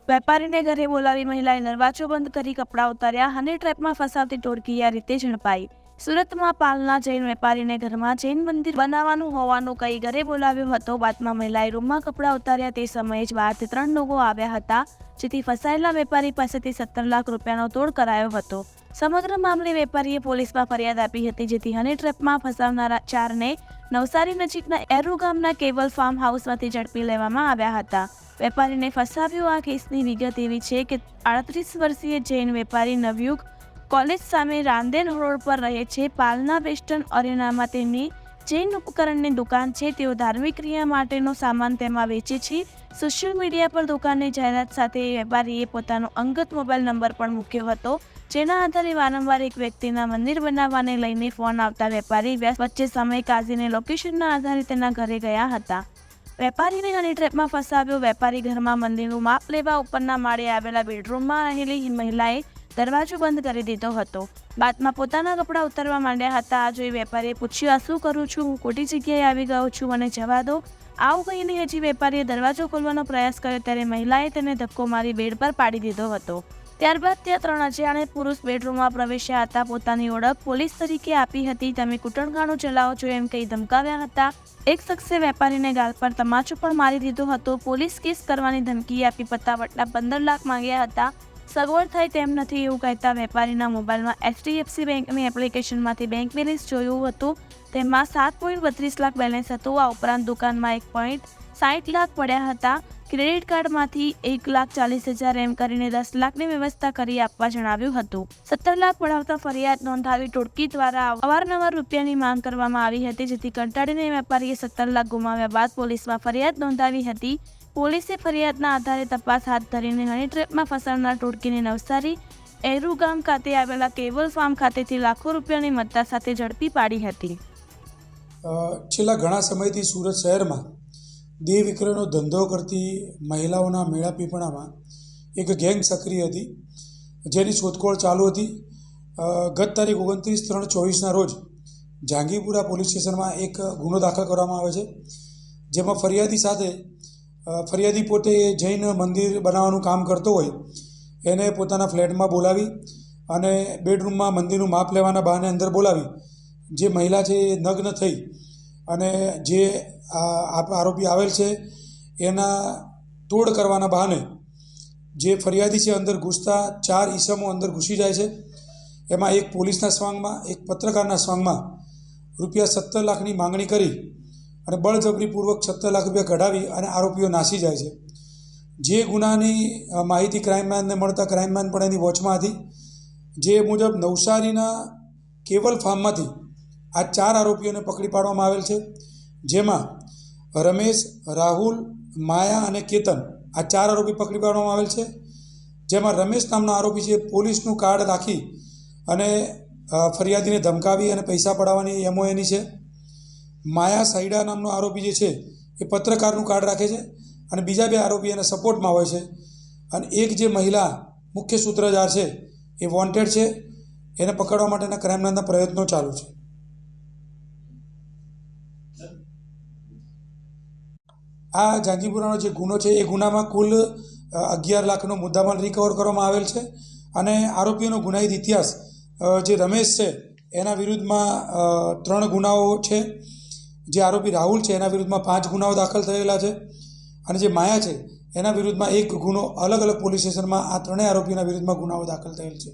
વેપારીને ઘરે બોલાવી મહિલાએ દરવાજો બંધ કરી કપડાં ઉતાર્યા. હની ટ્રેપમાં ફસાવતી ટોળકી આ રીતે ઝડપાઈ. સુરતમાં પાલના જૈન વેપારીને ઘરમાં જૈન મંદિર બનાવવાનું હોવાનું કહી ઘરે બોલાવ્યો હતો. બાદમાં મહિલાએ રૂમમાં કપડાં ઉતાર્યા. તે સમયે જ 12 થી 3 લોકો આવ્યા હતા, જેથી ફસાયેલા વેપારી પાસેથી 17 લાખ રૂપિયાનો તોડ કરાયો હતો. સમગ્ર મામલે વેપારીએ પોલીસમાં ફરિયાદ આપી હતી, જેથી હની ટ્રેપમાં ફસાવનારા 4ને નવસારી નજીકના એરુ ગામના કેવલ ફાર્મ હાઉસમાંથી ઝડપી લેવામાં આવ્યા હતા. વેપારીને ફસાવ્યો. આ કેસની વિગત એવી છે કે 38 વર્ષીય જૈન વેપારી નવયુગ કોલેજ સામે રાંદેર રોડ પર રહે છે. પાલના વેસ્ટર્ન અરેનામાં તેમની જૈન ઉપકરણની દુકાન છે. તેઓ ધાર્મિક ક્રિયા માટેનો સામાન તેમાં વેચે છે. સોશિયલ મીડિયા પર દુકાનની જાહેરાત સાથે વેપારીએ પોતાનો અંગત મોબાઈલ નંબર પણ મૂક્યો હતો, જેના આધારે વારંવાર એક વ્યક્તિના મંદિર બનાવવાને લઈને ફોન આવતા વેપારી વચ્ચે સમય કાઢીને લોકેશનના આધારે તેના ઘરે ગયા હતા. વેપારીને હની ટ્રેપમાં ફસાવ્યો. વેપારી ઘરમાં મંદિરનું માપ લેવા ઉપરના માળે આવેલા બેડરૂમમાં રહેલી મહિલાએ દરવાજો બંધ કરી દીધો હતો. બાદમાં પોતાના કપડાં ઉતારવા માંડ્યા હતા. આ જોઈ વેપારીએ પૂછ્યું, આ શું કરું છું? હું ખોટી જગ્યાએ આવી ગયો છું, મને જવા દો. આવું કહીને હજી વેપારીએ દરવાજો ખોલવાનો પ્રયાસ કર્યો ત્યારે મહિલાએ તેને ધક્કો મારી બેડ પર પાડી દીધો હતો. ત્યારબાદ ત્યાં 3 અજાણ્યા પુરુષ બેડરૂમમાં પ્રવેશ્યા હતા. પોતાની ઓળખ પોલીસ તરીકે આપી હતી. તમે કૂટણખાનું ચલાવો છો એમ કહી ધમકાવ્યા હતા. એક શખ્સે વેપારીને ગાલ પર તમાચો પણ મારી દીધો હતો. પોલીસ કેસ કરવાની ધમકી આપી પતાવટના 15 લાખ માંગ્યા હતા. સગવડ થાય તેમ નથી એવું કહેતા વેપારીના મોબાઈલમાં HDFC બેંકની એપ્લિકેશનમાંથી બેંક બેલેન્સ જોયું હતું. તેમાં 7.32 લાખ બેલેન્સ હતું. આ ઉપરાંત દુકાનમાં 1.60 લાખ પડ્યા હતા. ક્રેડિટ કાર્ડમાંથી 1,40,000 એમ કરીને 10 લાખની વ્યવસ્થા કરી આપવા જણાવ્યું હતું. 17 લાખ પડાવતા ફરિયાદ નોંધાવી ટોળકી દ્વારા અવારનવાર રૂપિયાની માંગ કરવામાં આવી હતી, જેથી કંટાળીને વેપારીએ 17 લાખ ગુમાવ્યા બાદ પોલીસમાં ફરિયાદ નોંધાવી હતી. પોલીસે ફરિયાદના આધારે તપાસ હાથ ધરીને હની ટ્રેપમાં ફસાવનાર ટોળકીને નવસારી એરુ ગામ ખાતે આવેલા કેવલ ફાર્મ ખાતેથી લાખો રૂપિયાની મત્તા સાથે ઝડપી પાડી હતી. છેલ્લા ઘણા સમયથી સુરત શહેરમાં દેહ વિક્રયનો ધંધો કરતી મહિલાઓના મેળાપીપળામાં એક ગેંગ સક્રિય હતી, જેની શોધખોળ ચાલુ હતી. ગત તારીખ 29/3/24ના રોજ જહાંગીરપુરા પોલીસ સ્ટેશનમાં એક ગુનો દાખલ કરવામાં આવે છે, જેમાં ફરિયાદી પોતે જૈન મંદિર બનાવવાનું કામ કરતો હોય એને પોતાના ફ્લેટમાં બોલાવી અને બેડરૂમમાં મંદિરનું માપ લેવાના બહાને અંદર બોલાવી જે મહિલા છે એ નગ્ન થઈ અને જે આરોપી આવેલ છે એના તોડ કરવાના બહાને જે ફરિયાદી છે અંદર ઘૂસતા 4 ઈસમો અંદર ઘૂસી જાય છે. એમાં એક પોલીસના સ્વાંગમાં, એક પત્રકારના સ્વાંગમાં ₹17 લાખની માંગણી કરી અને બળજબરીપૂર્વક 17 લાખ રૂપિયા કઢાવી અને આરોપીઓ નાસી જાય છે. જે ગુનાની માહિતી ક્રાઇમબ્રાન્ચને મળતા ક્રાઇમબ્રાન્ચ પણ એની વોચમાં હતી. જે મુજબ નવસારીના કેવલ ફાર્મમાંથી આ 4 આરોપીઓને પકડી પાડવામાં આવેલ છે, જેમાં રમેશ, રાહુલ, માયા અને કેતન આ 4 આરોપી પકડી પાડવામાં આવેલ છે. જેમાં રમેશ નામનો આરોપી છે પોલીસનું કાર્ડ રાખી અને ફરિયાદીને ધમકાવી અને પૈસા પડાવવાની એમઓ એની છે. માયા સાઈડા નામનો આરોપી જે છે એ પત્રકારનું કાર્ડ રાખે છે અને બીજા 2 આરોપી એના સપોર્ટમાં હોય છે. અને એક જે મહિલા મુખ્ય સૂત્રધાર છે એ વોન્ટેડ છે. એને પકડવા માટેના ક્રાઇમબ્રાન્ચના પ્રયત્નો ચાલુ છે. આ જહાંગીરપુરાનો જે ગુનો છે એ ગુનામાં કુલ 11 લાખનો મુદ્દામાલ રિકવર કરવામાં આવેલ છે અને આરોપીઓનો ગુનાહિત ઇતિહાસ જે રમેશ છે એના વિરુદ્ધમાં 3 ગુનાઓ છે. જે આરોપી રાહુલ છે એના વિરુદ્ધમાં 5 ગુનાઓ દાખલ થયેલા છે અને જે માયા છે એના વિરુદ્ધમાં 1 ગુનો અલગ અલગ પોલીસ સ્ટેશનમાં આ 3 આરોપીઓના વિરુદ્ધમાં ગુનાઓ દાખલ થયેલ છે.